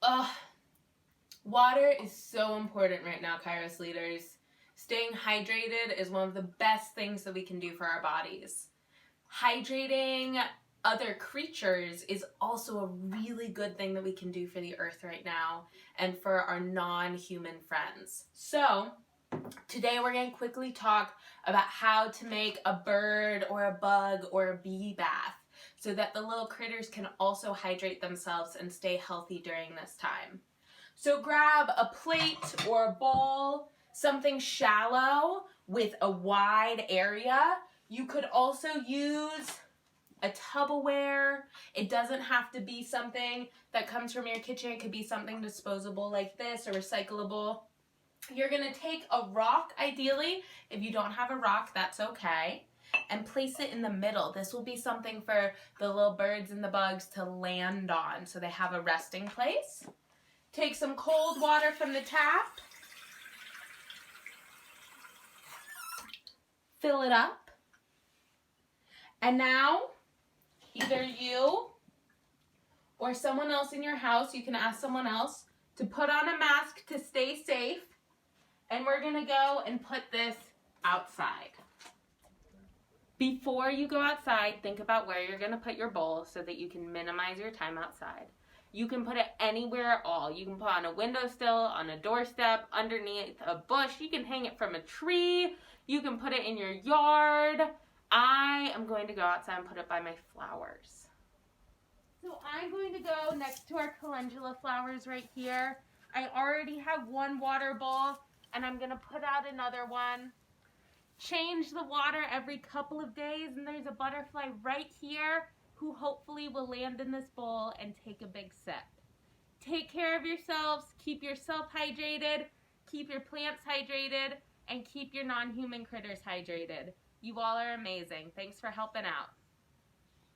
Ugh. Water is so important right now, Kairos leaders. Staying hydrated is one of the best things that we can do for our bodies. Hydrating other creatures is also a really good thing that we can do for the earth right now and for our non-human friends. So today we're going to quickly talk about how to make a bird or a bug or a bee bath so that the little critters can also hydrate themselves and stay healthy during this time. So grab a plate or a bowl, something shallow with a wide area. You could also use a Tupperware. It doesn't have to be something that comes from your kitchen. It could be something disposable like this or recyclable. You're going to take a rock, ideally. If you don't have a rock, that's okay. And place it in the middle. This will be something for the little birds and the bugs to land on so they have a resting place. Take some cold water from the tap. Fill it up. And now, either you or someone else in your house, you can ask someone else to put on a mask to stay safe. And we're going to go and put this outside. Before you go outside, think about where you're going to put your bowl so that you can minimize your time outside. You can put it anywhere at all. You can put it on a windowsill, on a doorstep, underneath a bush. You can hang it from a tree. You can put it in your yard. I am going to go outside and put it by my flowers. So I'm going to go next to our calendula flowers right here. I already have one water bowl, and I'm going to put out another one. Change the water every couple of days, and there's a butterfly right here who hopefully will land in this bowl and take a big sip. Take care of yourselves, keep yourself hydrated, keep your plants hydrated, and keep your non-human critters hydrated. You all are amazing. Thanks for helping out.